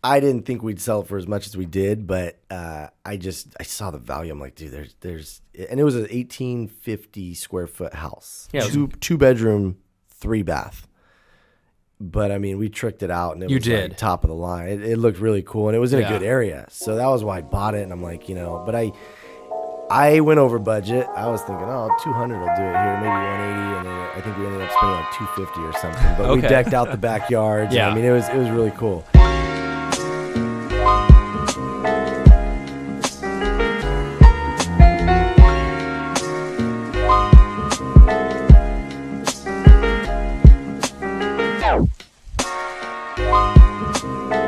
I didn't think we'd sell it for as much as we did, but I saw the value. I'm like, dude, there's, and it was an 1850 square foot house, two bedroom, 3 bath. But I mean, we tricked it out, and it was like top of the line. It looked really cool, and it was in a good area, so that was why I bought it. And I'm like, but I went over budget. I was thinking, 200 will do it here, maybe 180, and then I think we ended up spending like 250 or something. But we decked out the backyards. Yeah, I mean, it was really cool.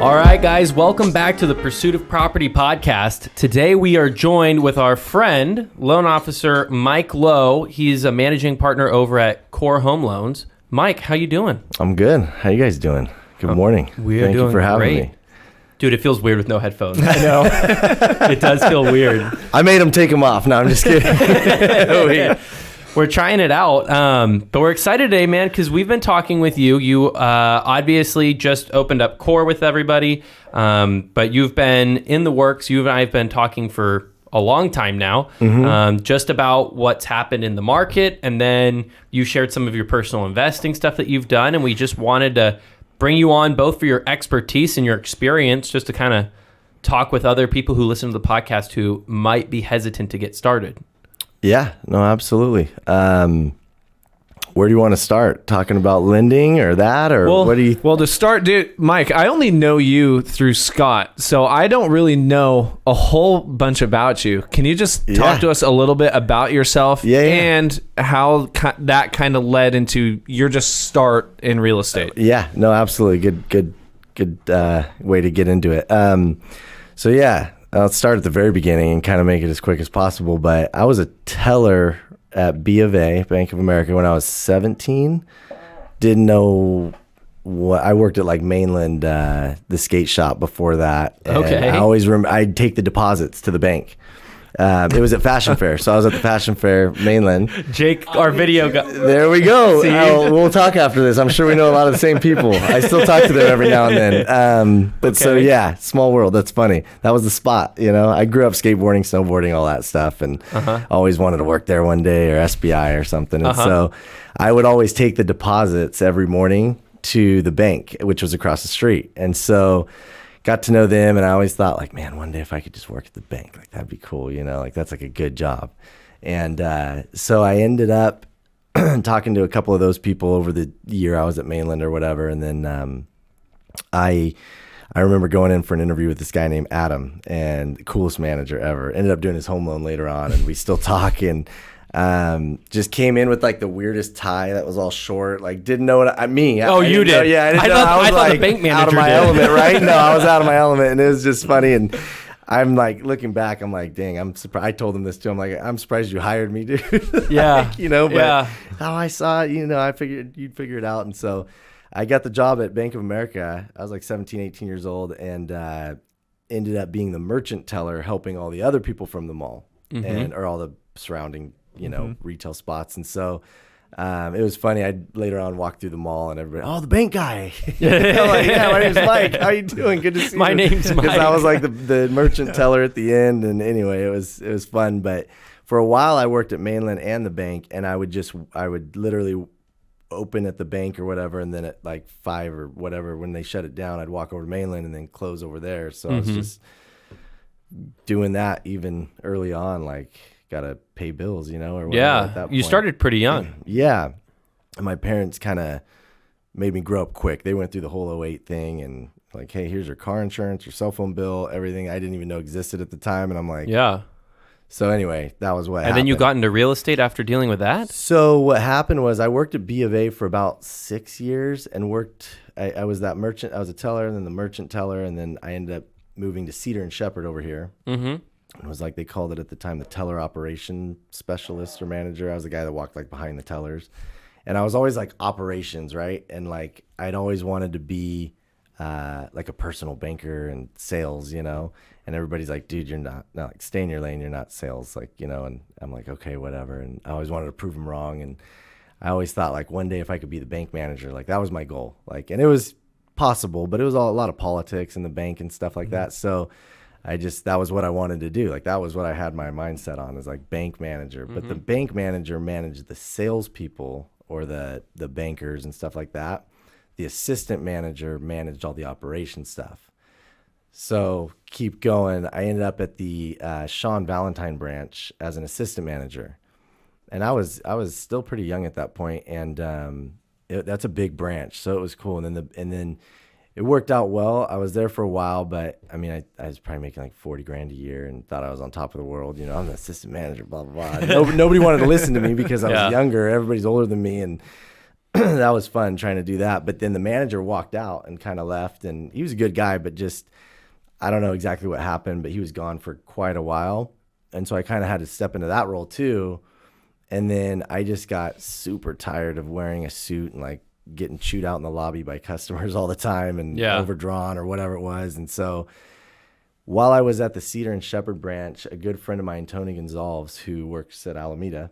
All right, guys, welcome back to the Pursuit of Property podcast. Today we are joined with our friend, loan officer Mike Lowe. He's a managing partner over at Core Home Loans. Mike, how you doing? I'm good. How you guys doing? Good morning. Thank you for having me. Dude, it feels weird with no headphones. I know. It does feel weird. I made him take them off. No, I'm just kidding. We're trying it out, but we're excited today, man, because we've been talking with you. You obviously just opened up Core with everybody, but you've been in the works. You and I have been talking for a long time now, just about what's happened in the market, and then you shared some of your personal investing stuff that you've done, and we just wanted to bring you on both for your expertise and your experience, just to kind of talk with other people who listen to the podcast who might be hesitant to get started. Yeah, no, absolutely. Where do you want to start? Talking about lending or that, or what do you? Well, to start, dude, Mike, I only know you through Scott, so I don't really know a whole bunch about you. Can you just talk to us a little bit about yourself and how that kind of led into your just start in real estate? Yeah, no, absolutely. Good way to get into it. So yeah. I'll start at the very beginning and kind of make it as quick as possible. But I was a teller at B of A, Bank of America, when I was 17. Didn't know what I worked at, like Mainland, the skate shop before that. And I always remember I'd take the deposits to the bank. It was at Fashion Fair, so I was at the Fashion Fair, Mainland. Jake, our video guy. There we go. We'll talk after this. I'm sure we know a lot of the same people. I still talk to them every now and then. So yeah, small world. That's funny. That was the spot. I grew up skateboarding, snowboarding, all that stuff, and always wanted to work there one day, or SBI or something. And so I would always take the deposits every morning to the bank, which was across the street. And so got to know them, and I always thought, like, man, one day if I could just work at the bank, like, that'd be cool, like, that's like a good job. And so I ended up talking to a couple of those people over the year I was at Mainland or whatever, and then I remember going in for an interview with this guy named Adam, and the coolest manager ever. Ended up doing his home loan later on, and we still talk, and just came in with like the weirdest tie that was all short, like didn't know what you did. Yeah, I didn't know. I thought the bank manager out of my did. element, right? No, I was out of my element, and it was just funny. And I'm like, looking back, I'm like, dang, I'm surprised. I told him this too. I'm like, I'm surprised you hired me, dude. Yeah. But how I saw it, I figured you'd figure it out. And so I got the job at Bank of America. I was like 17, 18 years old, and ended up being the merchant teller, helping all the other people from the mall or all the surrounding retail spots. And so it was funny. I later on walked through the mall, and everybody, the bank guy. I'm like, yeah, my name's Mike. How you doing? Good to see you. My name's Mike. Because I was like the merchant teller at the end. And anyway, it was fun. But for a while, I worked at Mainland and the bank, and I would literally open at the bank or whatever, and then at like 5 or whatever, when they shut it down, I'd walk over to Mainland and then close over there. So I was just doing that even early on, like, gotta pay bills, or whatever. At that point. You started pretty young. Yeah. And my parents kind of made me grow up quick. They went through the whole 08 thing, and like, hey, here's your car insurance, your cell phone bill, everything I didn't even know existed at the time. And I'm like, yeah. So anyway, that was what happened. And then you got into real estate after dealing with that? So what happened was I worked at B of A for about 6 years, and I was that merchant. I was a teller, and then the merchant teller, and then I ended up moving to Cedar and Shepherd over here. It was like, they called it at the time the teller operation specialist or manager. I was the guy that walked like behind the tellers, and I was always like operations, right? And like, I'd always wanted to be like a personal banker and sales, and everybody's like, dude, you're not like, stay in your lane. You're not sales. Like, and I'm like, okay, whatever. And I always wanted to prove them wrong. And I always thought, like, one day if I could be the bank manager, like, that was my goal. Like, and it was possible, but it was a lot of politics in the bank and stuff like that. So that was what I wanted to do. Like that was what I had my mindset on, is like bank manager. But the bank manager managed the salespeople or the bankers and stuff like that. The assistant manager managed all the operation stuff. So keep going. I ended up at the Sean Valentine branch as an assistant manager, and I was still pretty young at that point, and that's a big branch, so it was cool. And then it worked out well. I was there for a while, but I mean, I was probably making like $40,000 a year and thought I was on top of the world. You know, I'm the assistant manager, blah, blah, blah. Nobody wanted to listen to me because I was younger. Everybody's older than me. And that was fun trying to do that. But then the manager walked out and kind of left, and he was a good guy, but just, I don't know exactly what happened, but he was gone for quite a while. And so I kind of had to step into that role too. And then I just got super tired of wearing a suit and like getting chewed out in the lobby by customers all the time and overdrawn or whatever it was. And so while I was at the Cedar and Shepherd branch, a good friend of mine, Tony Gonzalez, who works at Alameda,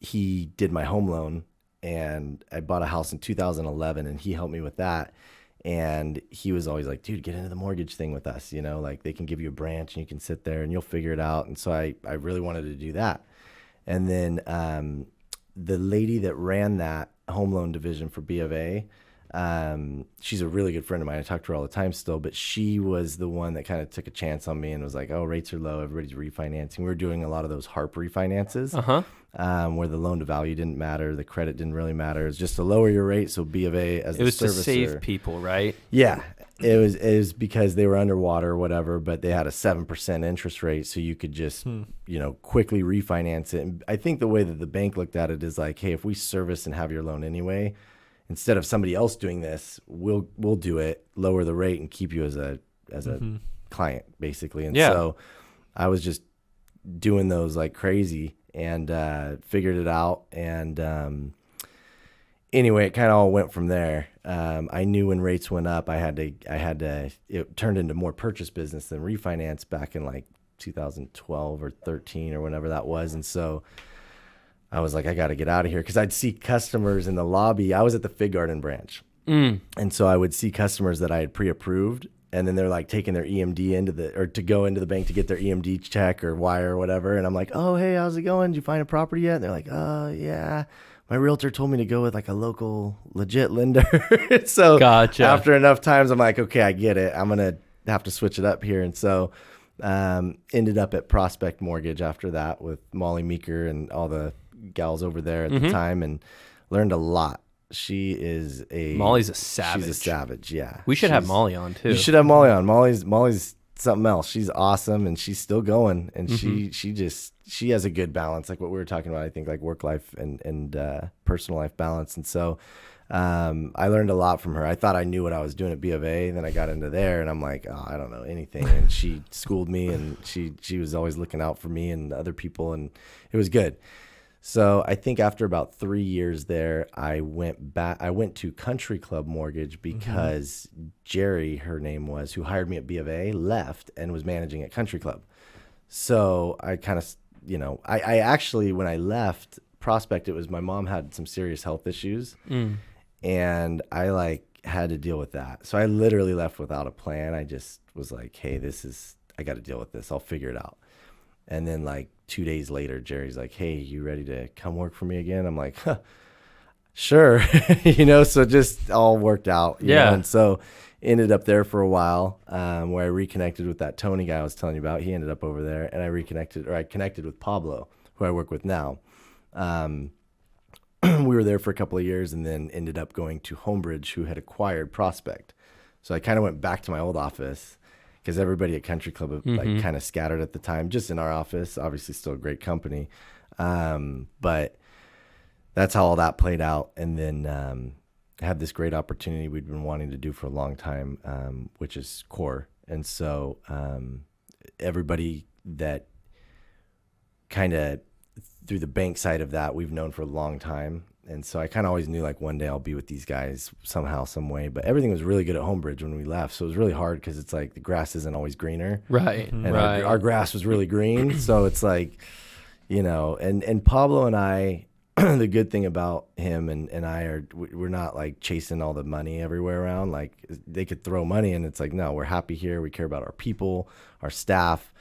he did my home loan, and I bought a house in 2011, and he helped me with that. And he was always like, dude, get into the mortgage thing with us. You know, like they can give you a branch and you can sit there and you'll figure it out. And so I really wanted to do that. And then the lady that ran that home loan division for B of A, she's a really good friend of mine. I talk to her all the time still, but she was the one that kind of took a chance on me and was like, oh, rates are low, everybody's refinancing. We were doing a lot of those HARP refinances, where the loan to value didn't matter, the credit didn't really matter. It was just to lower your rate. So B of A as the servicer. It was to save people, right? Yeah. It was because they were underwater or whatever, but they had a 7% interest rate, so you could just, quickly refinance it. And I think the way that the bank looked at it is like, hey, if we service and have your loan anyway, instead of somebody else doing this, we'll do it, lower the rate, and keep you as a client, basically. And so I was just doing those like crazy and figured it out. And anyway, it kind of all went from there. I knew when rates went up, it turned into more purchase business than refinance back in like 2012 or 13 or whenever that was. And so I was like, I got to get out of here, because I'd see customers in the lobby. I was at the Fig Garden branch. And so I would see customers that I had pre-approved, and then they're like taking their EMD to go into the bank to get their EMD check or wire or whatever. And I'm like, oh, hey, how's it going? Did you find a property yet? And they're like, oh, yeah. My realtor told me to go with like a local legit lender. So after enough times, I'm like, okay, I get it. I'm going to have to switch it up here. And so ended up at Prospect Mortgage after that with Molly Meeker and all the gals over there at the time, and learned a lot. Molly's a savage. She's a savage, yeah. We should have Molly on too. You should have Molly on. Molly's something else. She's awesome, and she's still going, and she has a good balance, like what we were talking about. I think like work life and personal life balance. And so I learned a lot from her. I thought I knew what I was doing at B of A, and then I got into there, and I'm like, oh, I don't know anything. And she schooled me, and she was always looking out for me and other people, and it was good. So I think after about 3 years there, I went to Country Club Mortgage because Jerry, her name was, who hired me at B of A, left and was managing at Country Club. So I kind of, I actually, when I left Prospect, it was my mom had some serious health issues, and I had to deal with that. So I literally left without a plan. I just was like, hey, I got to deal with this. I'll figure it out. And then 2 days later, Jerry's like, hey, you ready to come work for me again? I'm like, sure. So just all worked out. You know? And so ended up there for a while, where I reconnected with that Tony guy I was telling you about. He ended up over there, and I connected with Pablo, who I work with now. We were there for a couple of years, and then ended up going to Homebridge, who had acquired Prospect. So I kind of went back to my old office, because everybody at Country Club kind of scattered at the time, just in our office. Obviously still a great company. But that's how all that played out. And then had this great opportunity we'd been wanting to do for a long time, which is core. And so everybody that kind of through the bank side of that, we've known for a long time. And so I kind of always knew one day I'll be with these guys somehow, some way. But everything was really good at Homebridge when we left. So it was really hard, because it's like the grass isn't always greener. Right. And our grass was really green. So it's and Pablo and I the good thing about him and I are we're not like chasing all the money everywhere around. Like they could throw money and it's like, no, we're happy here. We care about our people, our staff.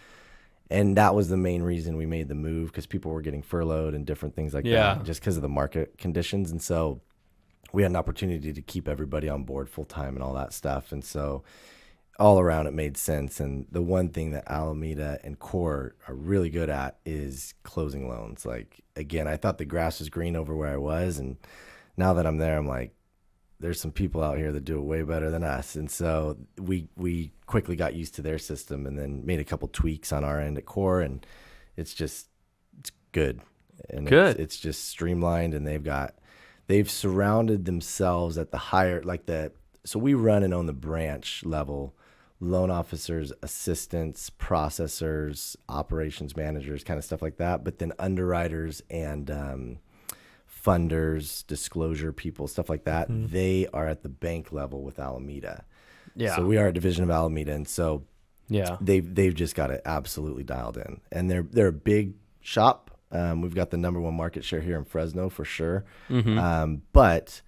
And that was the main reason we made the move, because people were getting furloughed and different things like that just because of the market conditions. And so we had an opportunity to keep everybody on board full time and all that stuff. And so all around it made sense. And the one thing that Alameda and Core are really good at is closing loans. Like, again, I thought the grass was green over where I was. And now that I'm there, I'm like, there's some people out here that do it way better than us. And so we quickly got used to their system and then made a couple tweaks on our end at Core. And it's good. And it's just streamlined, and they've surrounded themselves at the higher, so we run and own the branch level, loan officers, assistants, processors, operations managers, kind of stuff like that. But then underwriters and funders, disclosure people, stuff like that, they are at the bank level with Alameda. Yeah. So we are a division of Alameda, and so they've just got it absolutely dialed in, and they're a big shop. We've got the number one market share here in Fresno for sure, but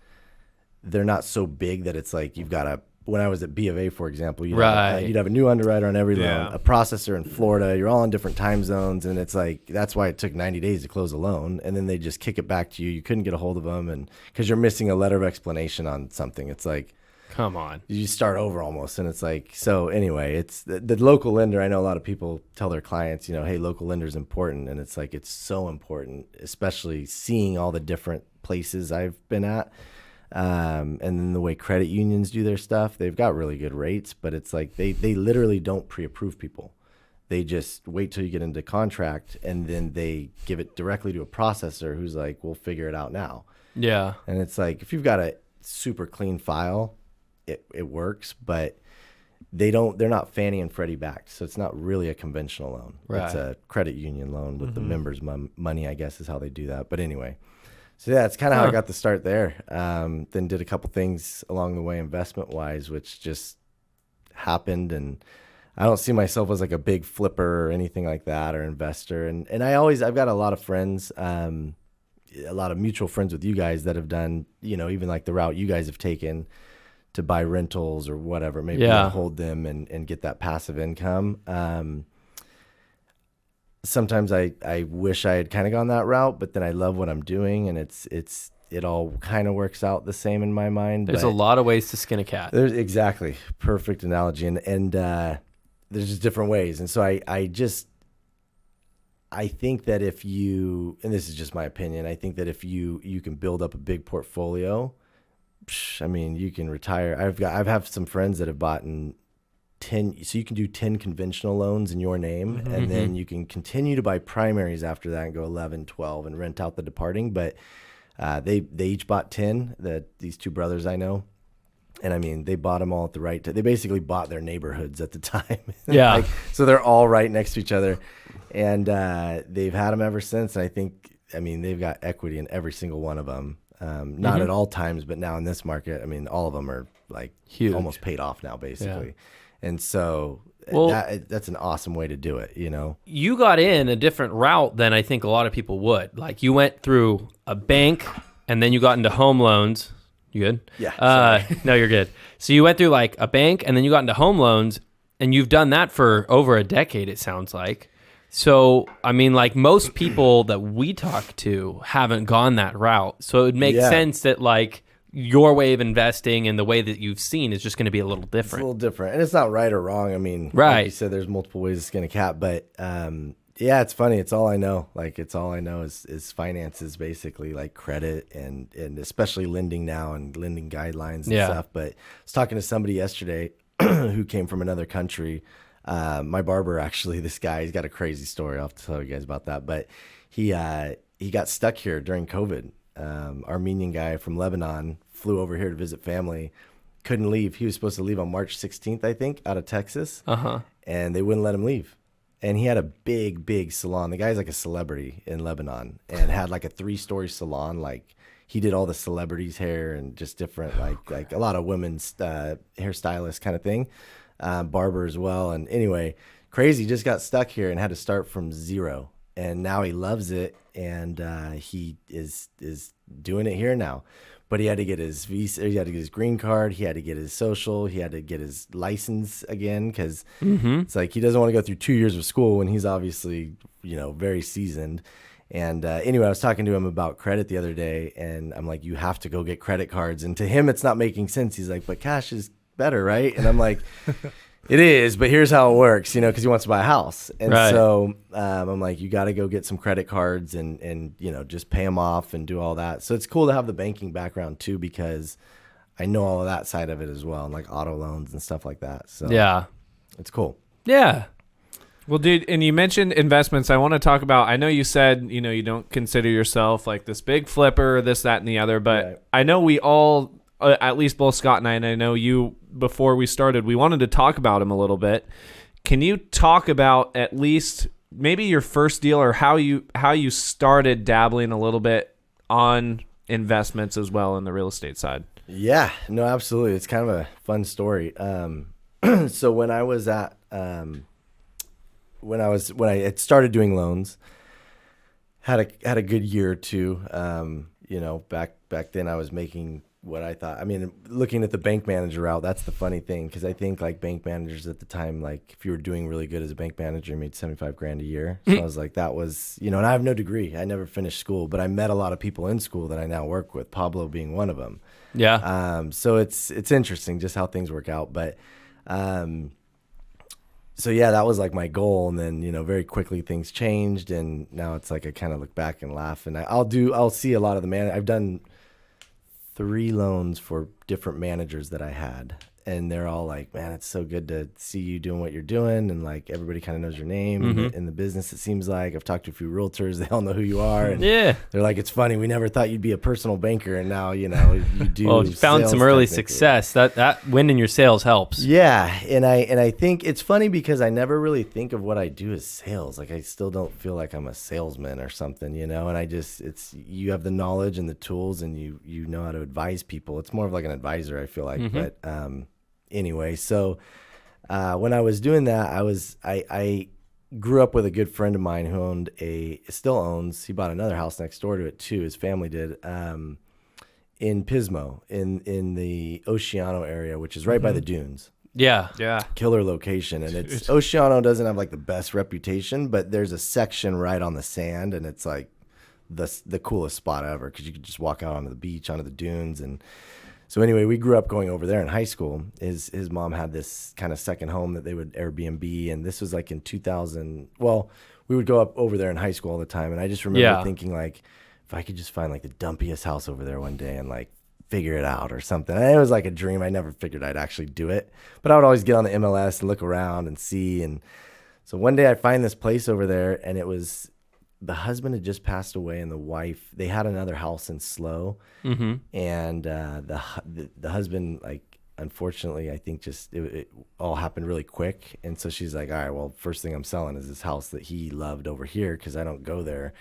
they're not so big that it's like you've got to. When I was at B of A, for example, you'd have a new underwriter on every loan, a processor in Florida. You're all in different time zones, and it's like that's why it took 90 days to close a loan, and then they just kick it back to you. You couldn't get a hold of them, and because you're missing a letter of explanation on something, it's like, come on, you start over almost, and it's like, so anyway, it's the local lender. I know a lot of people tell their clients, hey, local lender is important, and it's like it's so important, especially seeing all the different places I've been at. And then the way credit unions do their stuff, they've got really good rates, but it's like they literally don't pre-approve people. They just wait till you get into contract, and then they give it directly to a processor who's like, we'll figure it out now. Yeah. And it's like, if you've got a super clean file, it works, but they're not Fannie and Freddie backed. So it's not really a conventional loan. Right. It's a credit union loan with the members' money, I guess is how they do that. But anyway, so yeah, it's kind of how I got the start there. Then did a couple things along the way investment wise, which just happened. And I don't see myself as like a big flipper or anything like that, or investor. And I've got a lot of friends, a lot of mutual friends with you guys that have done, even like the route you guys have taken to buy rentals or whatever, maybe hold them and get that passive income. Sometimes I wish I had kind of gone that route, but then I love what I'm doing, and it all kind of works out the same in my mind. There's a lot of ways to skin a cat. There's exactly perfect analogy, and there's just different ways. And so I think that if you, and this is just my opinion, I think that if you can build up a big portfolio, I mean, you can retire. I've had some friends that have bought in 10, so you can do 10 conventional loans in your name, and then you can continue to buy primaries after that and go 11, 12 and rent out the departing. But they each bought 10, these two brothers I know. And I mean, they bought them all at the right time. They basically bought their neighborhoods at the time. Yeah. So they're all right next to each other, and they've had them ever since. And they've got equity in every single one of them. Not at all times, but now in this market, all of them are like huge, almost paid off now, basically. Yeah. And so that's an awesome way to do it, You got in a different route than I think a lot of people would. Like, you went through a bank, and then you got into home loans. You good? Yeah. No, you're good. So you went through like a bank, and then you got into home loans, and you've done that for over a decade, it sounds like. So, like most people that we talk to haven't gone that route. So it would make sense that like your way of investing and the way that you've seen is just going to be a little different. It's a little different. And it's not right or wrong. Right. Like you said, there's multiple ways to skin a cat. But it's funny. It's all I know. Like, it's all I know is finances, basically, like credit and especially lending now and lending guidelines and stuff. But I was talking to somebody yesterday who came from another country. My barber, actually, this guy, he's got a crazy story. I'll have to tell you guys about that. But he got stuck here during COVID. Armenian guy from Lebanon flew over here to visit family, couldn't leave. He was supposed to leave on March 16th, I think, out of Texas. And they wouldn't let him leave. And he had a big salon. The guy's like a celebrity in Lebanon, and had like a 3-story salon. Like, he did all the celebrities' hair and just different, like a lot of women's hairstylist kind of thing. Barber as well. And anyway, crazy, just got stuck here and had to start from zero. and now he loves it, and he is doing it here now. But he had to get his visa, he had to get his green card, he had to get his social, he had to get his license again, because it's like he doesn't want to go through 2 years of school when he's obviously, very seasoned. And anyway, I was talking to him about credit the other day, and I'm like, you have to go get credit cards. And to him, it's not making sense. He's like, but cash is better, right? And I'm like, it is, but here's how it works, because he wants to buy a house. And so I'm like, you got to go get some credit cards and just pay them off and do all that. So it's cool to have the banking background too, because I know all of that side of it as well, and like auto loans and stuff like that. So yeah, it's cool. Yeah. Well, dude, and you mentioned investments. I want to talk about, I know you said, you don't consider yourself like this big flipper, this, that, and the other, but right. I know we all, at least both Scott and I know you, before we started, we wanted to talk about him a little bit. Can you talk about at least maybe your first deal, or how you started dabbling a little bit on investments as well in the real estate side? Yeah, no, absolutely. It's kind of a fun story. So when I was at, when I had started doing loans, had a good year or two. Back then I was making what I thought. I mean, looking at the bank manager route, that's the funny thing, because I think like bank managers at the time, like if you were doing really good as a bank manager, you made $75,000 a year. So I was like, that was, and I have no degree. I never finished school, but I met a lot of people in school that I now work with, Pablo being one of them. Yeah. So it's interesting just how things work out. But so yeah, that was like my goal. And then, very quickly things changed, and now it's like I kind of look back and laugh, and I'll see a lot of the I've done 3 loans for different managers that I had, and they're all like, man, it's so good to see you doing what you're doing, and like everybody kind of knows your name in the business. It seems like I've talked to a few realtors, they all know who you are, and they're like, it's funny, we never thought you'd be a personal banker, and now you do. Well, you found some early success. That win in your sales helps. Yeah, and I think it's funny because I never really think of what I do as sales. Like I still don't feel like I'm a salesman or something, and you have the knowledge and the tools, and you know how to advise people. It's more of like an advisor, I feel like, but anyway, so when I was doing that, I grew up with a good friend of mine who still owns, he bought another house next door to it too, his family did, in Pismo, in the Oceano area, which is right by the dunes. Yeah. Killer location. And Oceano doesn't have like the best reputation, but there's a section right on the sand, and it's like the coolest spot ever, because you could just walk out onto the beach, onto the dunes. And so anyway, we grew up going over there in high school. His mom had this kind of second home that they would Airbnb, and this was like in 2000. Well, we would go up over there in high school all the time, and I just remember thinking like, if I could just find like the dumpiest house over there one day and like figure it out or something. And it was like a dream. I never figured I'd actually do it, but I would always get on the MLS and look around and see. And so one day I find this place over there, and it was, the husband had just passed away, and the wife, they had another house in Slow. And the husband, like, unfortunately, I think just it all happened really quick. And so she's like, all right, well, first thing I'm selling is this house that he loved over here, because I don't go there.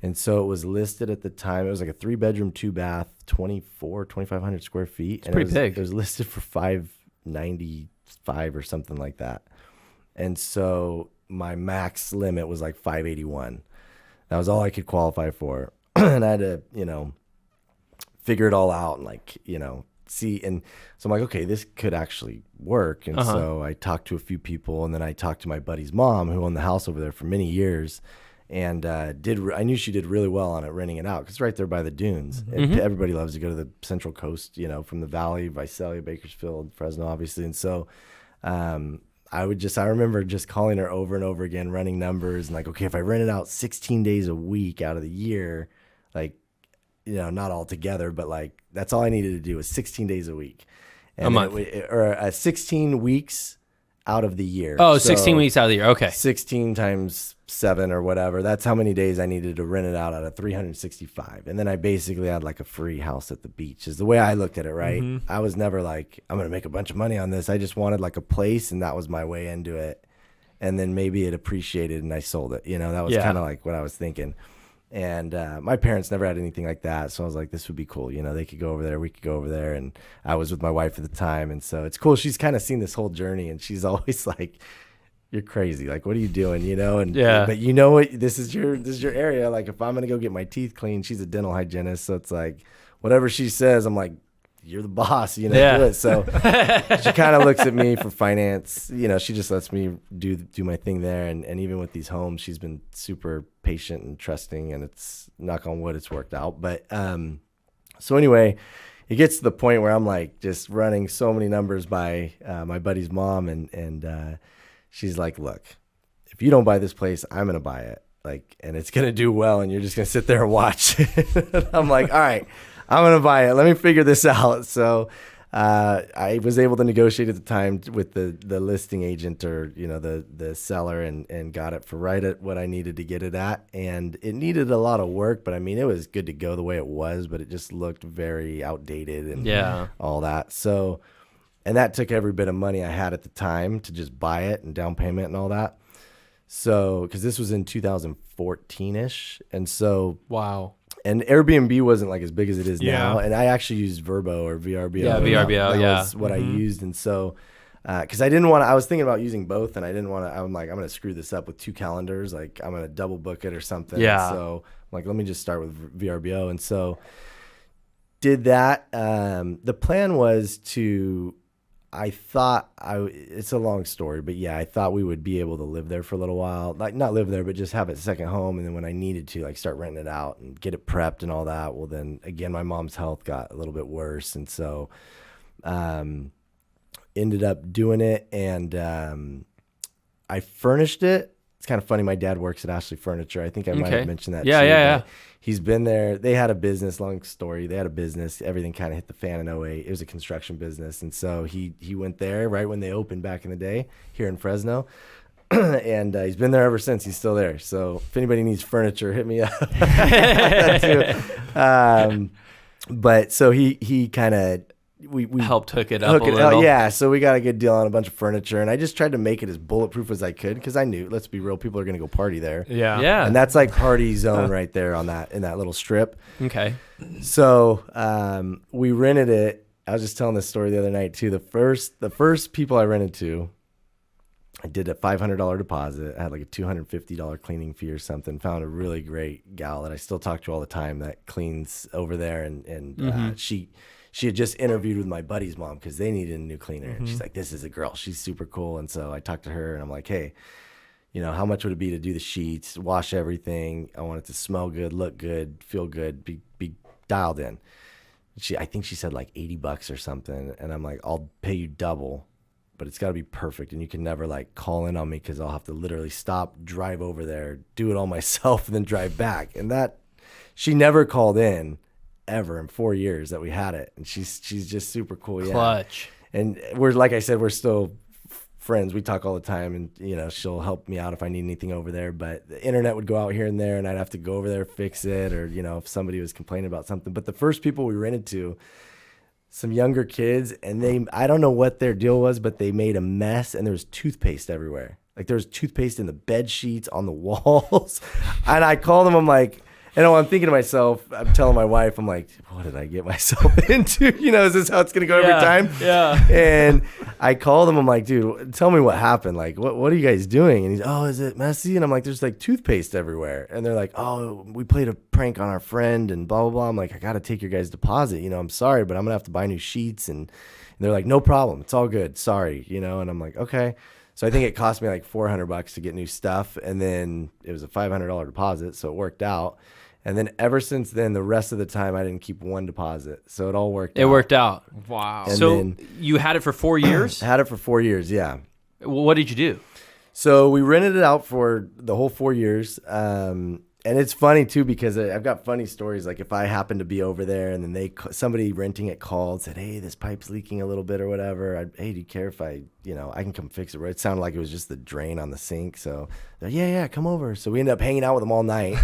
And so it was listed at the time. It was like a 3-bedroom, 2-bath, 2,500 square feet. It's pretty big. It was listed for $595 or something like that. And so my max limit was like $581. That was all I could qualify for. And I had to, figure it all out and like, see. And so I'm like, okay, this could actually work. And so I talked to a few people, and then I talked to my buddy's mom, who owned the house over there for many years. And I knew she did really well on it, renting it out, because it's right there by the dunes. And everybody loves to go to the Central Coast, from the Valley, Visalia, Bakersfield, Fresno, obviously. And so I remember just calling her over and over again, running numbers, and like, okay, if I rent it out 16 days a week out of the year, like, not all together, but like, that's all I needed to do was 16 days a week. And a month. 16 weeks out of the year. Oh, 16 weeks out of the year. Okay. 16 times 7 or whatever. That's how many days I needed to rent it out of 365. And then I basically had like a free house at the beach, is the way I looked at it, right? I was never like, I'm going to make a bunch of money on this. I just wanted like a place, and that was my way into it. And then maybe it appreciated and I sold it. That was kind of like what I was thinking. And my parents never had anything like that. So I was like, this would be cool. They could go over there. We could go over there. And I was with my wife at the time. And so it's cool. She's kind of seen this whole journey, and she's always like, you're crazy. Like, what are you doing? You know? And but you know what? This is your area. Like, if I'm gonna go get my teeth cleaned, she's a dental hygienist, so it's like whatever she says, I'm like, you're the boss, you know, do it. So she kind of looks at me for finance. You know, she just lets me do my thing there. And even with these homes, she's been super patient and trusting, and it's, knock on wood, it's worked out. But so anyway, it gets to the point where I'm like just running so many numbers by my buddy's mom, and she's like, look, if you don't buy this place, I'm going to buy it. Like, and it's going to do well, and you're just going to sit there and watch. I'm like, all right, I'm going to buy it. Let me figure this out. So I was able to negotiate at the time with the listing agent, or, you know, the seller, and got it for right at what I needed to get it at. And it needed a lot of work, but I mean, it was good to go the way it was, but it just looked very outdated and all that. So, and that took every bit of money I had at the time to just buy it, and down payment and all that. So, because this was in 2014-ish. And so, wow. And Airbnb wasn't like as big as it is now. And I actually used Vrbo or VRBO. Yeah, VRBO. That was what I used. And so, because I didn't want to, I was thinking about using both, and I didn't want to, I'm like, I'm going to screw this up with 2 calendars. Like, I'm going to double book it or something. Yeah. So, I'm like, let me just start with VRBO. And so, did that. The plan was to, it's a long story, but yeah, I thought we would be able to live there for a little while. Like, not live there, but just have a second home. And then when I needed to, like, start renting it out and get it prepped and all that. Well, then again, my mom's health got a little bit worse. And so, ended up doing it, and I furnished it. It's kind of funny. My dad works at Ashley Furniture. I think I might have mentioned that. Yeah. He's been there. They had a business, long story. They had a business. Everything kind of hit the fan in 2008. It was a construction business. And so he went there right when they opened back in the day here in Fresno. And he's been there ever since. He's still there. So if anybody needs furniture, hit me up. But so he kind of, we helped hook it up a little. Yeah, so we got a good deal on a bunch of furniture, and I just tried to make it as bulletproof as I could, because I knew, let's be real, people are going to go party there. Yeah. And that's like party zone right there in that little strip. Okay. So we rented it. I was just telling this story the other night too. The first people I rented to, I did a $500 deposit. I had like a $250 cleaning fee or something. Found a really great gal that I still talk to all the time that cleans over there, and she had just interviewed with my buddy's mom because they needed a new cleaner. And she's like, this is a girl. She's super cool. And so I talked to her, and I'm like, hey, you know, how much would it be to do the sheets, wash everything? I want it to smell good, look good, feel good, be dialed in. I think she said like $80 or something. And I'm like, I'll pay you double, but it's got to be perfect. And you can never like call in on me, because I'll have to literally stop, drive over there, do it all myself, and then drive back. And that, she never called in ever in 4 years that we had it, and she's just super cool. Clutch. And we're, like I said, we're still friends. We talk all the time, and you know, she'll help me out if I need anything over there. But the internet would go out here and there, and I'd have to go over there, fix it, or you know, if somebody was complaining about something. But the first people we rented to, some younger kids, and I don't know what their deal was, but they made a mess, and there was toothpaste everywhere. Like, there was toothpaste in the bed sheets, on the walls. And I called them, I'm like, and I'm thinking to myself, I'm telling my wife, I'm like, what did I get myself into? You know, is this how it's going to go every time? Yeah. And I called him. I'm like, dude, tell me what happened. Like, what are you guys doing? And he's, oh, is it messy? And I'm like, there's like toothpaste everywhere. And they're like, oh, we played a prank on our friend and blah, blah, blah. I'm like, I got to take your guys' deposit. You know, I'm sorry, but I'm going to have to buy new sheets. And they're like, no problem. It's all good. Sorry. You know, and I'm like, okay. So I think it cost me like $400 to get new stuff. And then it was a $500 deposit. So it worked out. And then ever since then, the rest of the time, I didn't keep one deposit. So it all worked out. It worked out. Wow. And so then, you had it for 4 years? Had it for 4 years, yeah. What did you do? So we rented it out for the whole 4 years. And it's funny, too, because I've got funny stories. Like, if I happen to be over there and then somebody renting it called, said, hey, this pipe's leaking a little bit or whatever. Hey, do you care if I can come fix it? It sounded like it was just the drain on the sink. So, yeah, come over. So we ended up hanging out with them all night.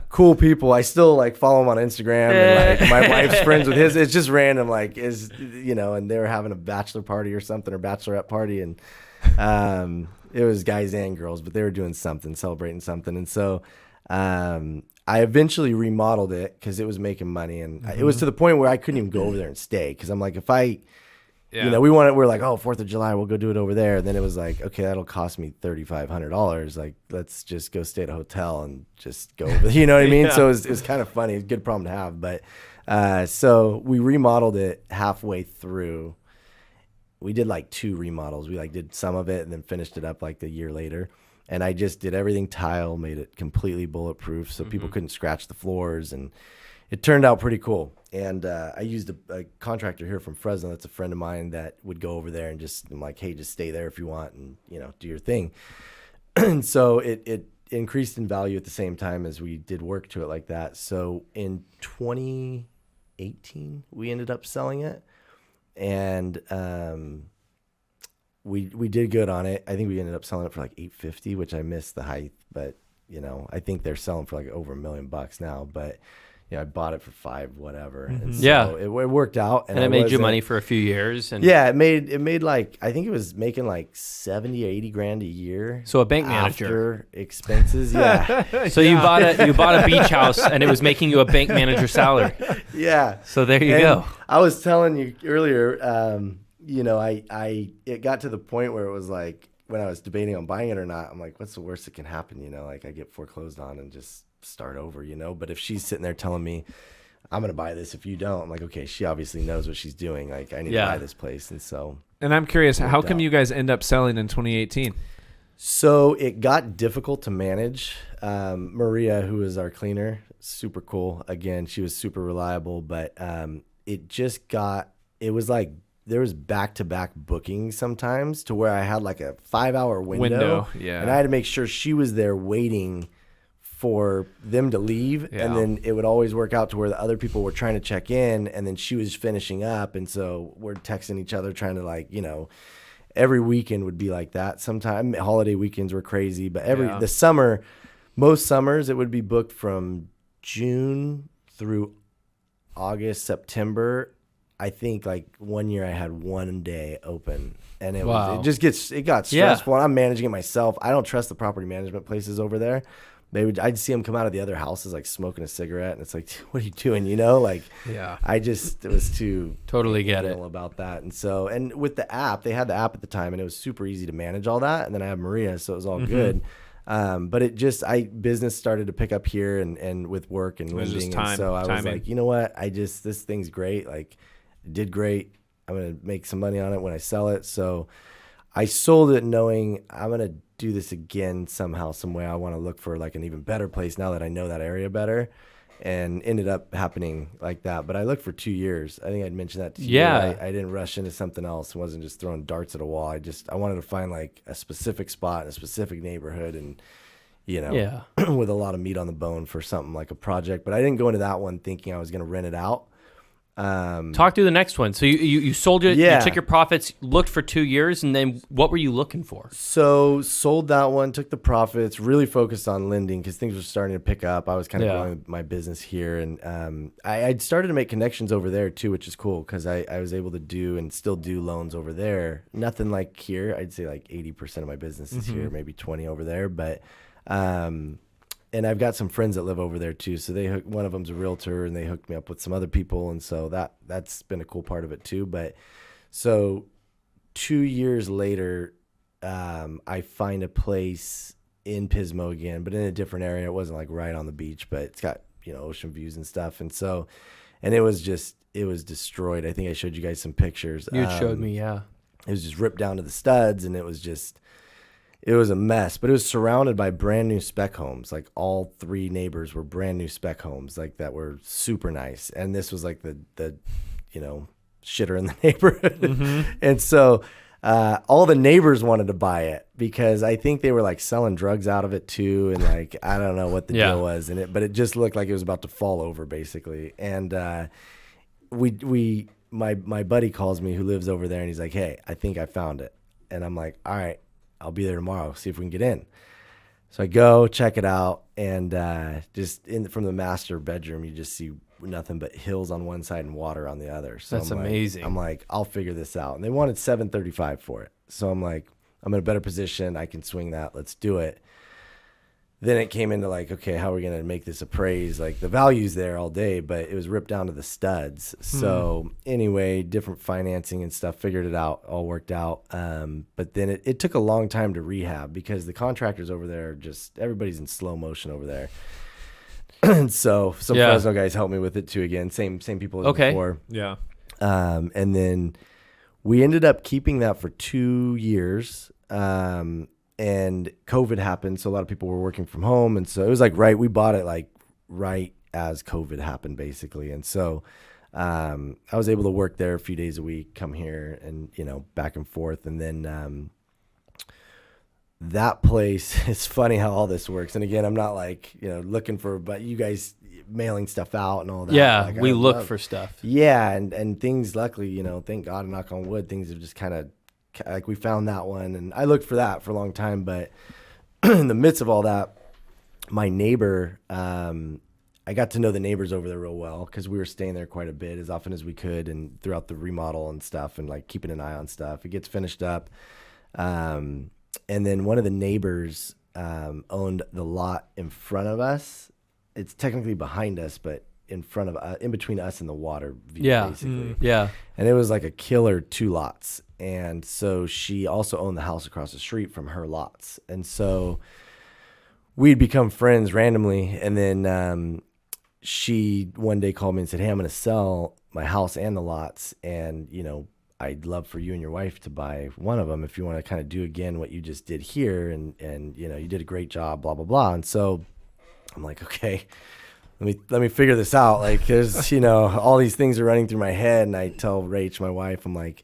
Cool people. I still, like, follow them on Instagram. And, like, my wife's friends with his. It's just random, like, and they were having a bachelor party or something, or bachelorette party. And it was guys and girls, but they were doing something, celebrating something. And so I eventually remodeled it because it was making money, and it was to the point where I couldn't even go over there and stay, because I'm like, if I Yeah. We're like, oh, 4th of July, we'll go do it over there. And then it was like, okay, that'll cost me $3,500. Like, let's just go stay at a hotel and just go over. You know what I mean? So it was kind of funny. It's a good problem to have. But so we remodeled it halfway through. We did like 2 remodels. We like did some of it and then finished it up like a year later. And I just did everything tile, made it completely bulletproof so people couldn't scratch the floors. And it turned out pretty cool. And I used a contractor here from Fresno. That's a friend of mine that would go over there and I'm like, hey, just stay there if you want and, do your thing. And so it increased in value at the same time as we did work to it like that. So in 2018, we ended up selling it. And we did good on it. I think we ended up selling it for like $850, which I missed the height. But, I think they're selling for like over $1 million now. But I bought it for $5 whatever. And so it worked out. And it made you money for a few years. And it made like, I think it was making like 70 or 80 grand a year. So a bank manager. After expenses. Yeah. So you bought a beach house and it was making you a bank manager salary. Yeah. So there you go. I was telling you earlier, it got to the point where it was like, when I was debating on buying it or not, I'm like, what's the worst that can happen? Like I get foreclosed on and just start over, but if she's sitting there telling me I'm going to buy this if you don't, I'm like, okay, she obviously knows what she's doing. Like I need to buy this place. And I'm curious, how come you guys end up selling in 2018? So it got difficult to manage. Maria, who is our cleaner, super cool. Again, she was super reliable, but it was like there was back-to-back bookings sometimes to where I had like a 5-hour window. Yeah. And I had to make sure she was there waiting for them to leave, and then it would always work out to where the other people were trying to check in, and then she was finishing up, and so we're texting each other trying to every weekend would be like that. Sometimes holiday weekends were crazy, but the summer, most summers it would be booked from June through August, September. I think like one year I had 1 day open, and it got stressful. And I'm managing it myself. I don't trust the property management places over there. I'd see them come out of the other houses like smoking a cigarette, and it's like, what are you doing? It was too totally get it about that. And with the app, they had the app at the time, and it was super easy to manage all that. And then I have Maria, so it was all good. But business started to pick up here and with work and lending, and so I was like, you know what? This thing's great. Like, it did great. I'm gonna make some money on it when I sell it. So I sold it knowing I'm gonna do this again somehow, some way. I want to look for like an even better place now that I know that area better, and ended up happening like that. But I looked for 2 years. I think I'd mentioned that to you. I didn't rush into something else. It wasn't just throwing darts at a wall. I wanted to find like a specific spot in a specific neighborhood, and with a lot of meat on the bone for something like a project. But I didn't go into that one thinking I was going to rent it out. Talk through the next one. So you sold it, you took your profits, looked for 2 years, and then what were you looking for? So sold that one, took the profits, really focused on lending because things were starting to pick up. I was kind of growing my business here, and I'd started to make connections over there too, which is cool because I was able to do and still do loans over there. Nothing like here. I'd say like 80% of my business is here, maybe 20 over there, but and I've got some friends that live over there too. So one of them's a realtor, and they hooked me up with some other people. And so that's been a cool part of it too. But so 2 years later, I find a place in Pismo again, but in a different area. It wasn't like right on the beach, but it's got, ocean views and stuff. And so, and it was destroyed. I think I showed you guys some pictures. You showed me. Yeah. It was just ripped down to the studs, and it was a mess, but it was surrounded by brand new spec homes. Like all 3 neighbors were brand new spec homes, like that were super nice. And this was like the shitter in the neighborhood. And so all the neighbors wanted to buy it because I think they were like selling drugs out of it too. And like, I don't know what the deal was in it, but it just looked like it was about to fall over basically. And my buddy calls me who lives over there, and he's like, hey, I think I found it. And I'm like, all right, I'll be there tomorrow, see if we can get in. So I go check it out, and from the master bedroom, you just see nothing but hills on one side and water on the other. So that's amazing. I'm like, I'll figure this out. And they wanted $735 for it. So I'm like, I'm in a better position. I can swing that. Let's do it. then it came into like, okay, how are we going to make this appraised? Like the value's there all day, but it was ripped down to the studs. So anyway, different financing and stuff, figured it out, all worked out. But then it took a long time to rehab because the contractors over there, everybody's in slow motion over there. And so some Fresno guys helped me with it too. Again, same people as before. Yeah. And then we ended up keeping that for 2 years. And COVID happened, so a lot of people were working from home, and so it was like we bought it like right as COVID happened, basically. And so I was able to work there a few days a week, come here, and back and forth. And then that place, it's funny how all this works. And again, I'm not like looking for, but you guys mailing stuff out and all that. Yeah, like, we look for stuff. Yeah, and things, luckily, thank God, knock on wood, things have just kind of. Like we found that one, and I looked for that for a long time. But in the midst of all that, my neighbor, I got to know the neighbors over there real well because we were staying there quite a bit, as often as we could, and throughout the remodel and stuff, and like keeping an eye on stuff. It gets finished up, and then one of the neighbors owned the lot in front of us. It's technically behind us, but in front of in between us and the water view, basically. And it was like a killer 2 lots. And so she also owned the house across the street from her lots. And so we'd become friends randomly. And then she one day called me and said, hey, I'm going to sell my house and the lots. And, I'd love for you and your wife to buy one of them if you want to kind of do again what you just did here. And you did a great job, blah, blah, blah. And so I'm like, okay, let me figure this out. Like there's, all these things are running through my head. And I tell Rach, my wife, I'm like,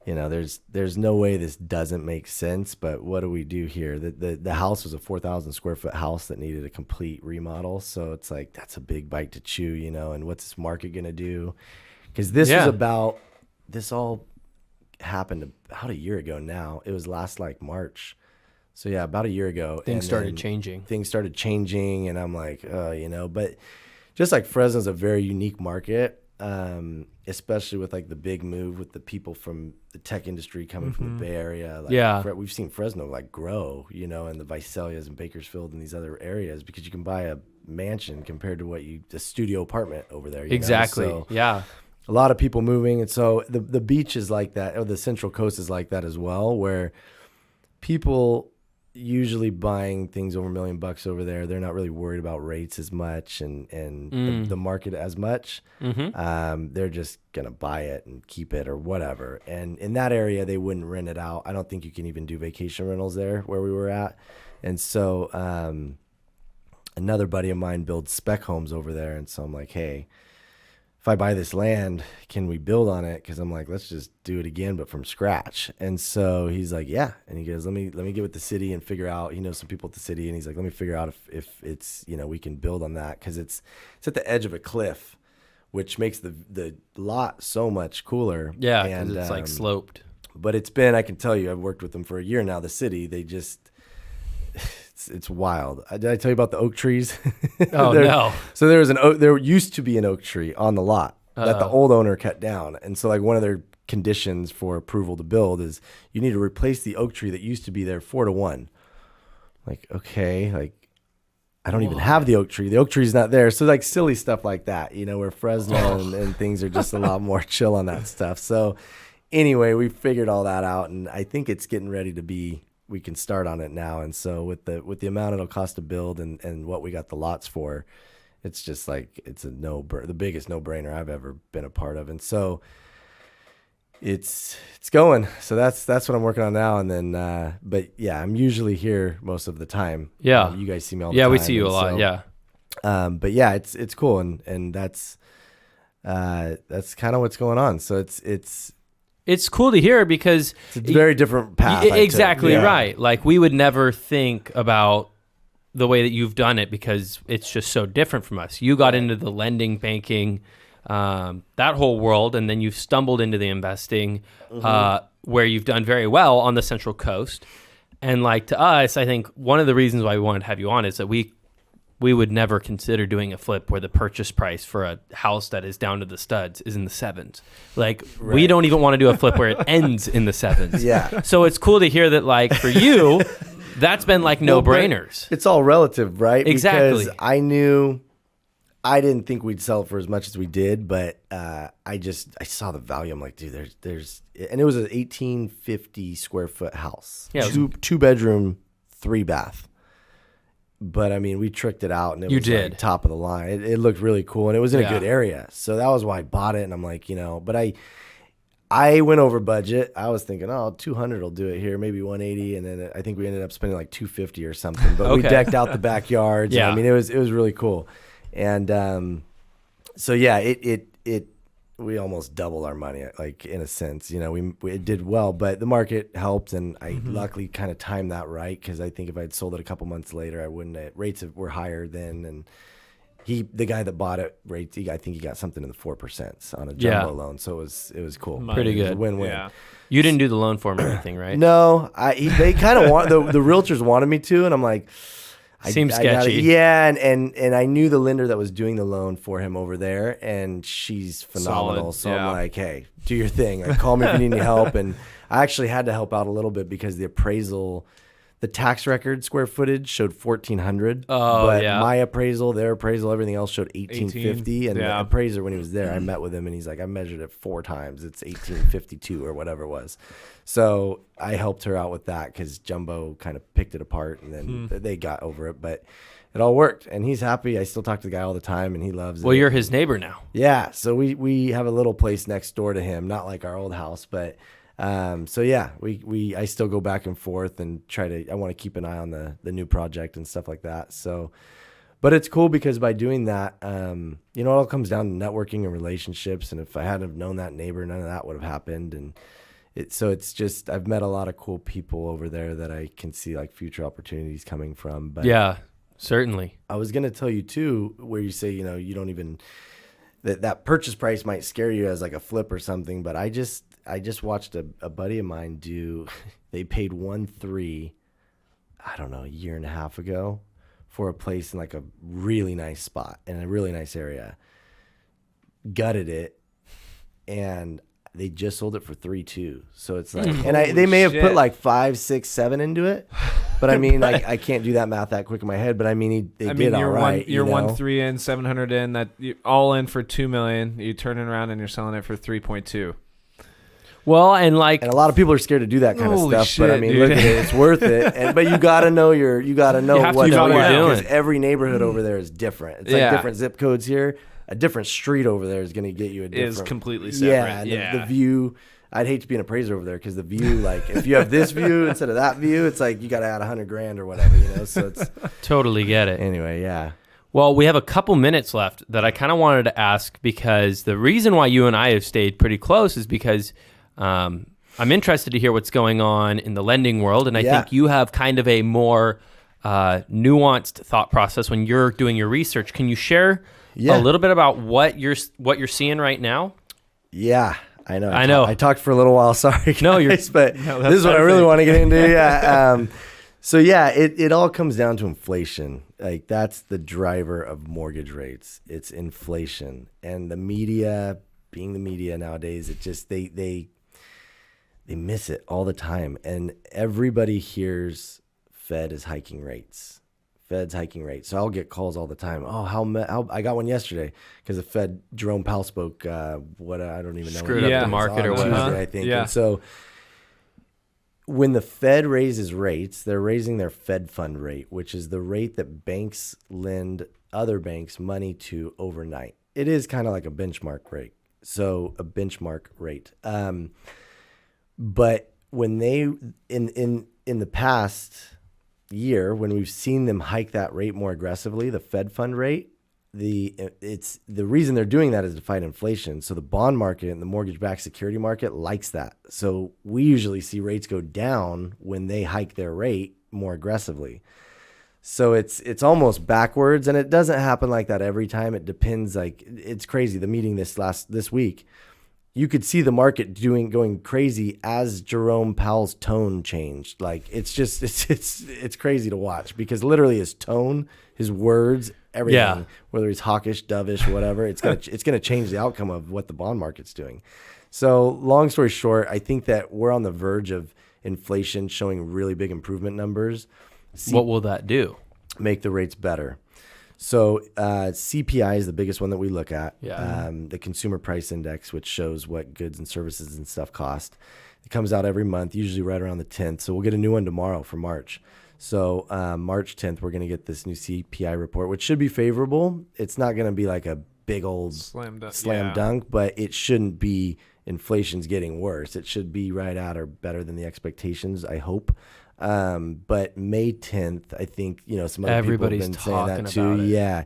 there's no way this doesn't make sense, but what do we do here? The house was a 4,000 square foot house that needed a complete remodel. So it's like, that's a big bite to chew, and what's this market going to do? Because this all happened about a year ago now. It was last March. So yeah, about a year ago. Things started changing. And I'm like, but just like Fresno's a very unique market. Especially with like the big move with the people from the tech industry coming from the Bay Area. We've seen Fresno grow, and the Visalias and Bakersfield and these other areas because you can buy a mansion compared to a studio apartment over there. Exactly. So a lot of people moving. And so the beach is like that, or the Central Coast is like that as well, where people usually buying things over $1 million over there. They're not really worried about rates as much and the market as much. They're just gonna buy it and keep it or whatever. And in that area, they wouldn't rent it out. I don't think you can even do vacation rentals there where we were at. And so another buddy of mine builds spec homes over there, and so I'm like, hey, if I buy this land, can we build on it? Because I'm like, let's just do it again, but from scratch. And so he's like, yeah. And he goes, let me get with the city and figure out. He knows some people at the city, and he's like, let me figure out if it's we can build on that because it's at the edge of a cliff, which makes the lot so much cooler. Yeah, and it's sloped. But it's been, I can tell you, I've worked with them for a year now. The city, they just. It's wild. Did I tell you about the oak trees? Oh, no. So there used to be an oak tree on the lot that the old owner cut down. And so one of their conditions for approval to build is you need to replace the oak tree that used to be there 4-1. Like, okay, I don't even have the oak tree. The oak tree's not there. So silly stuff like that, where Fresno and things are just a lot more chill on that stuff. So anyway, we figured all that out, and I think it's getting ready to be, we can start on it now. And so with the amount it'll cost to build and what we got the lots for, it's just it's the biggest no-brainer I've ever been a part of. And so it's going. So that's what I'm working on now. And then, but yeah, I'm usually here most of the time. Yeah. You guys see me all the time. Yeah, we see you a lot. So, yeah. But yeah, it's cool. And that's kind of what's going on. So it's cool to hear because it's a very different path. Exactly right. Like we would never think about the way that you've done it because it's just so different from us. You got into the lending, banking, that whole world, and then you've stumbled into the investing, where you've done very well on the Central Coast. And to us, I think one of the reasons why we wanted to have you on is that we would never consider doing a flip where the purchase price for a house that is down to the studs is in the 7s. We don't even want to do a flip where it ends in the 7s. Yeah. So it's cool to hear that for you, That's been like no-brainers. It's all relative, right? Exactly. Because I didn't think we'd sell it for as much as we did, but I saw the value. I'm like, dude, there's, and it was an 1850 square foot house. Yeah, two bedroom, 3 bath. But I mean, we tricked it out, and it was like top of the line. It looked really cool, and it was in a good area. So that was why I bought it. And I'm like, but I went over budget. I was thinking, 200 will do it here, maybe 180, and then I think we ended up spending like 250 or something. But we decked out the backyards. Yeah, I mean, it was really cool. And so yeah, we almost doubled our money, like in a sense. We did well, but the market helped, and I luckily kind of timed that right, because I think if I had sold it a couple months later, I wouldn't. Rates were higher then, and the guy that bought it, I think he got something in the 4% on a jumbo loan, so it was cool. Pretty good. It was a win-win. Yeah. You didn't do the loan for him or anything, right? No, they kind of want the realtors wanted me to, and I'm like. Seems sketchy. Yeah, and I knew the lender that was doing the loan for him over there, and she's phenomenal. So I'm like, hey, do your thing. Like, call me if you need any help. And I actually had to help out a little bit because the appraisal, the tax record square footage showed 1,400. But my appraisal, their appraisal, everything else showed 1,850. And the appraiser, when he was there, I met with him, and he's like, I measured it 4 times. It's 1,852 or whatever it was. So I helped her out with that because Jumbo kind of picked it apart, and then they got over it. But it all worked, and he's happy. I still talk to the guy all the time, and he loves it. Well, you're his neighbor now. Yeah, so we have a little place next door to him, not like our old house, but so yeah, I still go back and forth and I want to keep an eye on the new project and stuff like that. So, but it's cool because by doing that, it all comes down to networking and relationships. And if I hadn't have known that neighbor, none of that would have happened. And it's just, I've met a lot of cool people over there that I can see like future opportunities coming from. But yeah, certainly. I was going to tell you too, where you say, you don't even, that purchase price might scare you as like a flip or something. But I just watched a buddy of mine they paid 1.3, I don't know, a year and a half ago for a place in like a really nice spot in a really nice area. Gutted it, and they just sold it for 3.2. So it's like, and they may have put like 5, 6, 7 into it, but I mean, like I can't do that math that quick in my head. But I mean, they did all right. You're 1.3 in, 700 in, that all in for $2 million. You turn it around and you're selling it for 3.2. Well, and a lot of people are scared to do that kind of stuff. Shit, but I mean, dude. look at it; it's worth it. But you gotta know what you're doing. Because every neighborhood over there is different. It's like different zip codes here. A different street over there is going to get you a different. Is completely separate. Yeah, the view. I'd hate to be an appraiser over there because the view, like, if you have this view instead of that view, it's like you got to add $100,000 or whatever, So it's totally get it. Anyway, yeah. Well, we have a couple minutes left that I kind of wanted to ask, because the reason why you and I have stayed pretty close is because I'm interested to hear what's going on in the lending world, and I think you have kind of a more nuanced thought process when you're doing your research. Can you share a little bit about what you're seeing right now? Yeah, I know. I talked for a little while. Sorry, guys, but this is what I really want to get into. Yeah. So yeah, it all comes down to inflation. Like, that's the driver of mortgage rates. It's inflation, and the media, being the media nowadays, it just they miss it all the time, and everybody hears Fed is hiking rates. Fed's hiking rates. So I'll get calls all the time. Oh, how I got one yesterday because the Fed, Jerome Powell spoke. I don't even know. Screwed up the market or whatever. Tuesday, I think. Yeah. And so when the Fed raises rates, they're raising their Fed fund rate, which is the rate that banks lend other banks money to overnight. It is kind of like a benchmark rate. So a benchmark rate. But when they in the past year, when we've seen them hike that rate more aggressively, the Fed fund rate, the reason they're doing that is to fight inflation. So the bond market and the mortgage-backed security market likes that. So we usually see rates go down when they hike their rate more aggressively. So it's almost backwards, and it doesn't happen like that every time. It depends. Like, it's crazy. The meeting this week, you could see the market going crazy as Jerome Powell's tone changed. Like, it's just it's crazy to watch, because literally his tone, his words, everything, whether he's hawkish, dovish, whatever, it's gonna change the outcome of what the bond market's doing. So long story short, I think that we're on the verge of inflation showing really big improvement numbers. What will that do? Make the rates better. So CPI is the biggest one that we look at. Yeah. The Consumer Price Index, which shows what goods and services and stuff cost. It comes out every month, usually right around the 10th. So we'll get a new one tomorrow for March. So March 10th, we're going to get this new CPI report, which should be favorable. It's not going to be like a big old slam dunk, but it shouldn't be inflation's getting worse. It should be right at or better than the expectations, I hope. But May 10th, I think, some other Everybody's people have been saying that talking too. about it. Yeah.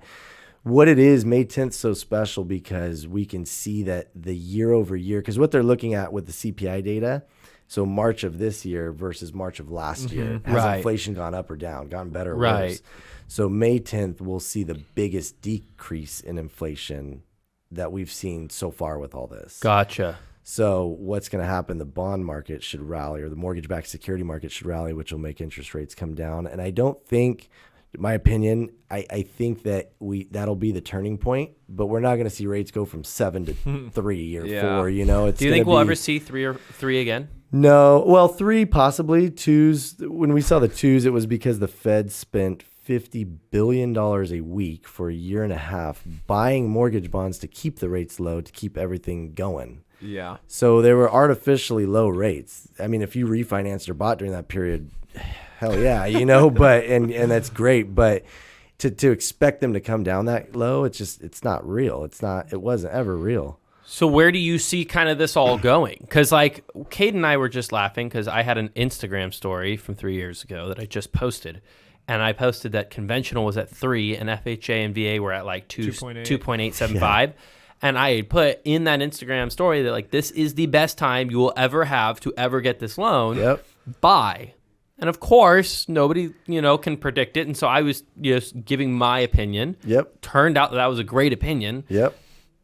What it is, May 10th so special because we can see that the year over year, because what they're looking at with the CPI data, so March of this year versus March of last year, has inflation gone up or down, gotten better or worse? So May 10th, we'll see the biggest decrease in inflation that we've seen so far with all this. Gotcha. So what's going to happen? The bond market should rally, or the mortgage-backed security market should rally, which will make interest rates come down. And I don't think, in my opinion, I think that that'll be the turning point, but we're not going to see rates go from 7 to 3 or 4. It's Do you think we'll ever see 3 again? No. Well, 3 possibly. 2s. When we saw the 2s, it was because the Fed spent $50 billion a week for a year and a half buying mortgage bonds to keep the rates low, to keep everything going. Yeah. So they were artificially low rates. I mean, if you refinanced or bought during that period, hell yeah, but and that's great. But to expect them to come down that low, it's not real. It wasn't ever real. So where do you see kind of this all going? Because like Cade and I were just laughing because I had an Instagram story from 3 years ago that I just posted. And I posted that conventional was at 3 and FHA and VA were at like 2.875. Yeah. And I had put in that Instagram story that like, this is the best time you will ever have to ever get this loan. Yep. Buy. And of course, nobody, can predict it. And so I was just giving my opinion. Yep. Turned out that was a great opinion. Yep.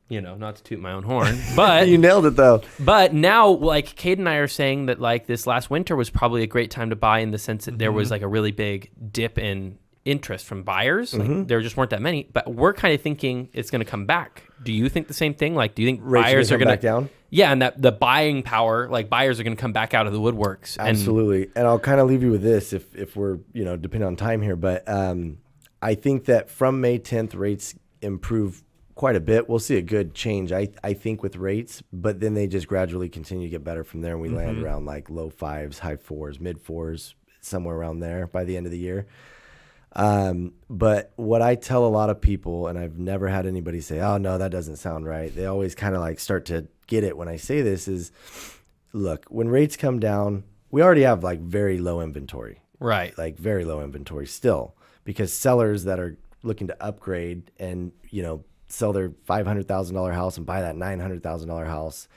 Not to toot my own horn, but you nailed it though. But now, like Cade and I are saying that like this last winter was probably a great time to buy in the sense that there was like a really big dip in interest from buyers. Like, there just weren't that many, but we're kind of thinking it's going to come back. Do you think the same thing? Like, do you think rates buyers are going to back down? Yeah, and that the buying power, like buyers are going to come back out of the woodworks. Absolutely. And I'll kind of leave you with this if we're, depending on time here, but I think that from May 10th, rates improve quite a bit. We'll see a good change, I think, with rates, but then they just gradually continue to get better from there, and we land around like low 5s, high 4s, mid 4s, somewhere around there by the end of the year. But what I tell a lot of people, and I've never had anybody say, oh no, that doesn't sound right. They always kind of like start to get it when I say this is, look, when rates come down, we already have like very low inventory, right? Like very low inventory still, because sellers that are looking to upgrade and, sell their $500,000 house and buy that $900,000 house,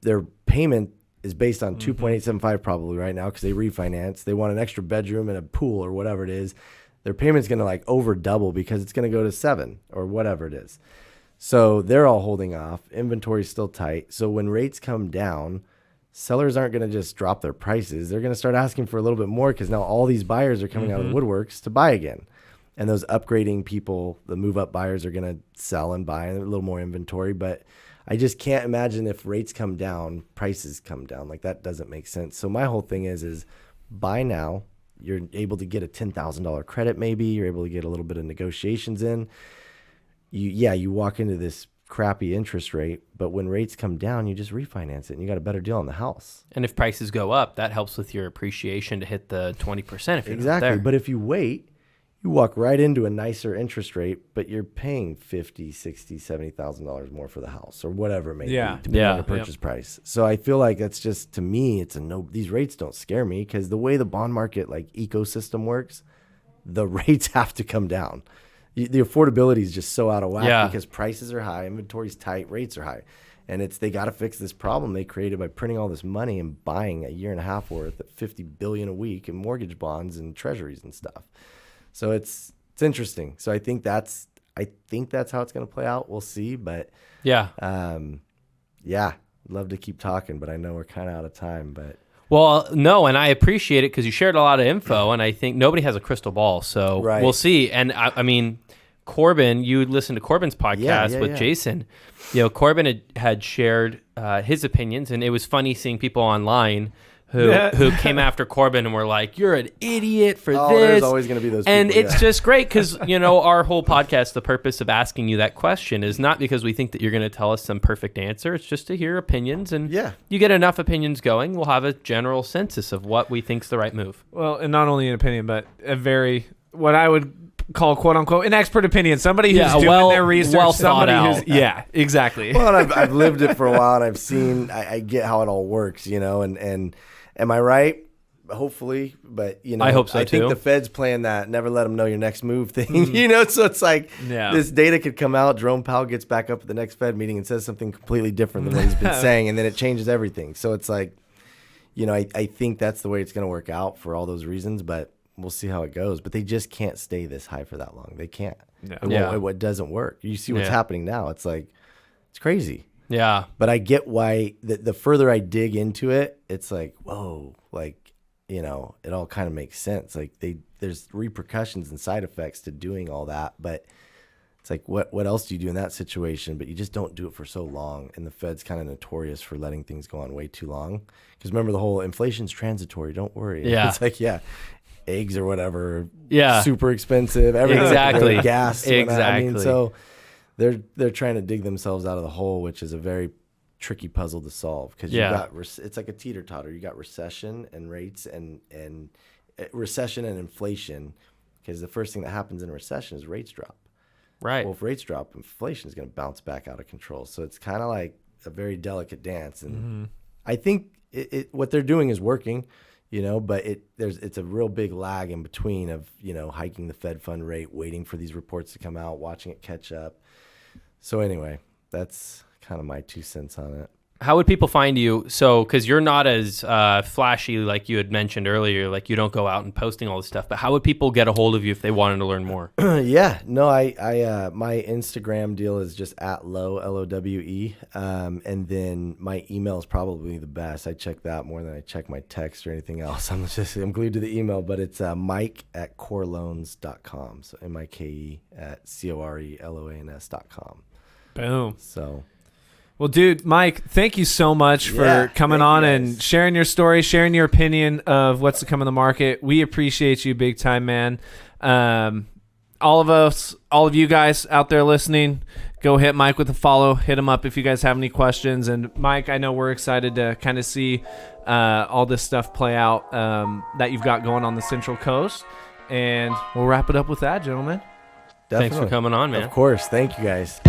their payment is based on 2.875 probably right now because they refinance. They want an extra bedroom and a pool or whatever it is. Their payment's going to like over double because it's going to go to 7 or whatever it is. So they're all holding off. Inventory's still tight. So when rates come down, sellers aren't going to just drop their prices. They're going to start asking for a little bit more because now all these buyers are coming out of the woodworks to buy again. And those upgrading people, the move-up buyers, are going to sell and buy a little more inventory. But I just can't imagine if rates come down, prices come down. Like, that doesn't make sense. So my whole thing is buy now. You're able to get a $10,000 credit maybe. You're able to get a little bit of negotiations in. You walk into this crappy interest rate, but when rates come down, you just refinance it and you got a better deal on the house. And if prices go up, that helps with your appreciation to hit the 20% if you're exactly. not there. But if you wait, you walk right into a nicer interest rate, but you're paying $50,000, $60,000, $70,000 more for the house or whatever it may be, depending on the purchase price. So I feel like that's just, to me, it's a no. These rates don't scare me because the way the bond market like ecosystem works, the rates have to come down. The affordability is just so out of whack because prices are high, inventory's tight, rates are high. And they got to fix this problem they created by printing all this money and buying a year and a half worth at $50 billion a week in mortgage bonds and treasuries and stuff. So it's interesting. So I think that's how it's going to play out. We'll see, but love to keep talking, but I know we're kind of out of time. But well, no, and I appreciate it because you shared a lot of info, and I think nobody has a crystal ball, so we'll see. And I mean, Corbin, you listened to Corbin's podcast with Jason. Corbin had shared his opinions, and it was funny seeing people online who came after Corbin and were like, "You're an idiot for this." There's always going to be those people. And it's just great because, our whole podcast, the purpose of asking you that question is not because we think that you're going to tell us some perfect answer. It's just to hear opinions. And you get enough opinions going, we'll have a general census of what we think's the right move. Well, and not only an opinion, but what I would call quote unquote an expert opinion, somebody who's doing their research, somebody who's exactly. Well, and I've lived it for a while, and I've seen, I get how it all works, and am I right? Hopefully, but I hope so I too. think the Fed's playing that never let them know your next move thing, so it's like this data could come out, Jerome Powell gets back up at the next Fed meeting and says something completely different than what he's been saying, and then it changes everything. So it's like, I think that's the way it's going to work out for all those reasons, but we'll see how it goes. But they just can't stay this high for that long. They can't. It doesn't work. You see what's happening now. It's like, it's crazy. Yeah. But I get why the further I dig into it, it's like, whoa, it all kind of makes sense. Like there's repercussions and side effects to doing all that. But it's like, what else do you do in that situation? But you just don't do it for so long. And the Fed's kind of notorious for letting things go on way too long. Because remember the whole inflation's transitory. Don't worry. Yeah. It's like, eggs or whatever, super expensive. Everything, exactly. Gas, exactly. So they're trying to dig themselves out of the hole, which is a very tricky puzzle to solve because you got it's like a teeter totter. You got recession and rates and recession and inflation. Because the first thing that happens in a recession is rates drop. Right. Well, if rates drop, inflation is going to bounce back out of control. So it's kind of like a very delicate dance, and I think what they're doing is working. But it's a real big lag in between of, hiking the Fed fund rate, waiting for these reports to come out, watching it catch up. So anyway, that's kind of my 2 cents on it. How would people find you? So, because you're not as flashy like you had mentioned earlier, like you don't go out and posting all this stuff, but how would people get a hold of you if they wanted to learn more? I my Instagram deal is just at Lowe, Lowe, and then my email is probably the best. I check that more than I check my text or anything else. I'm glued to the email, but it's Mike@coreloans.com. So MIKE@CORELOANS.com. Boom. So. Well, dude, Mike, thank you so much for coming on and sharing your story, sharing your opinion of what's to come in the market. We appreciate you big time, man. All of you guys out there listening, go hit Mike with a follow. Hit him up if you guys have any questions. And Mike, I know we're excited to kind of see all this stuff play out that you've got going on the Central Coast. And we'll wrap it up with that, gentlemen. Definitely. Thanks for coming on, man. Of course. Thank you, guys.